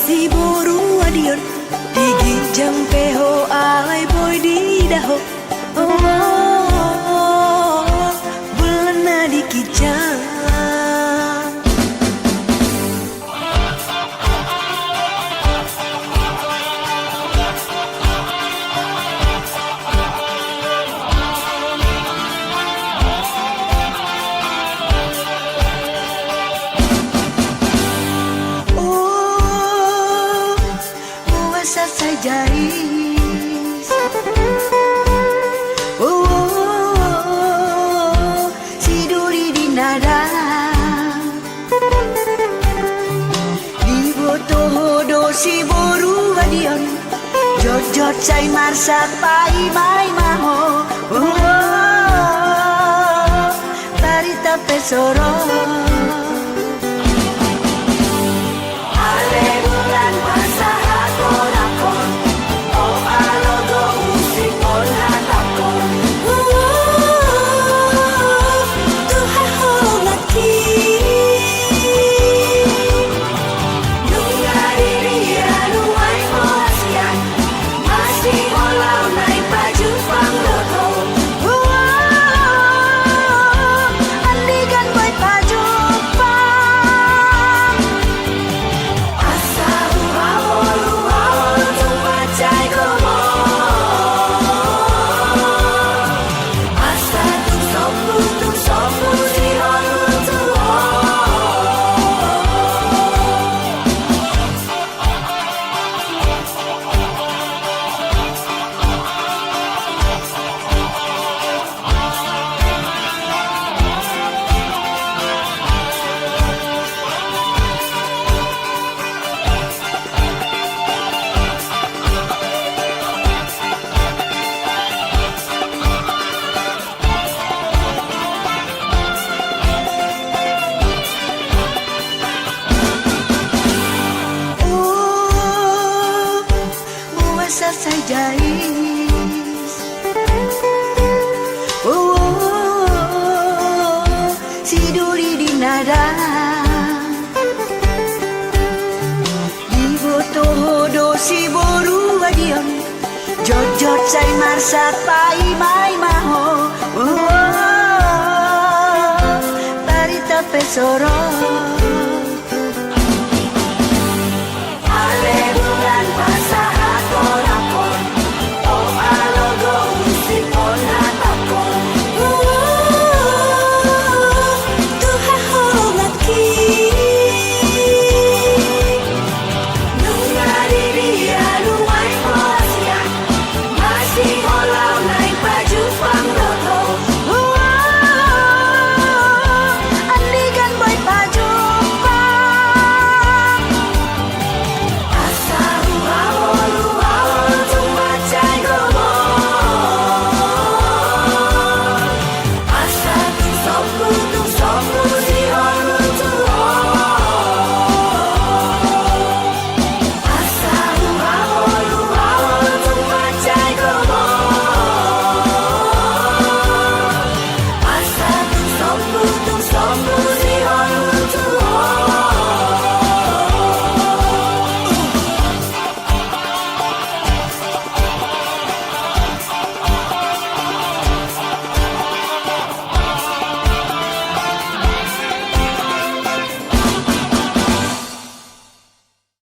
si boru adion digi jampe ho alai boy di daho belana dikijang selesai jais si duri di nada di boto hodo si boru adion jot cai marsat pai mai maho tarita pesoro selesai jais si duri di nada di boto hodo si boru adion jot cai marsat pai mai maho tarita pesoro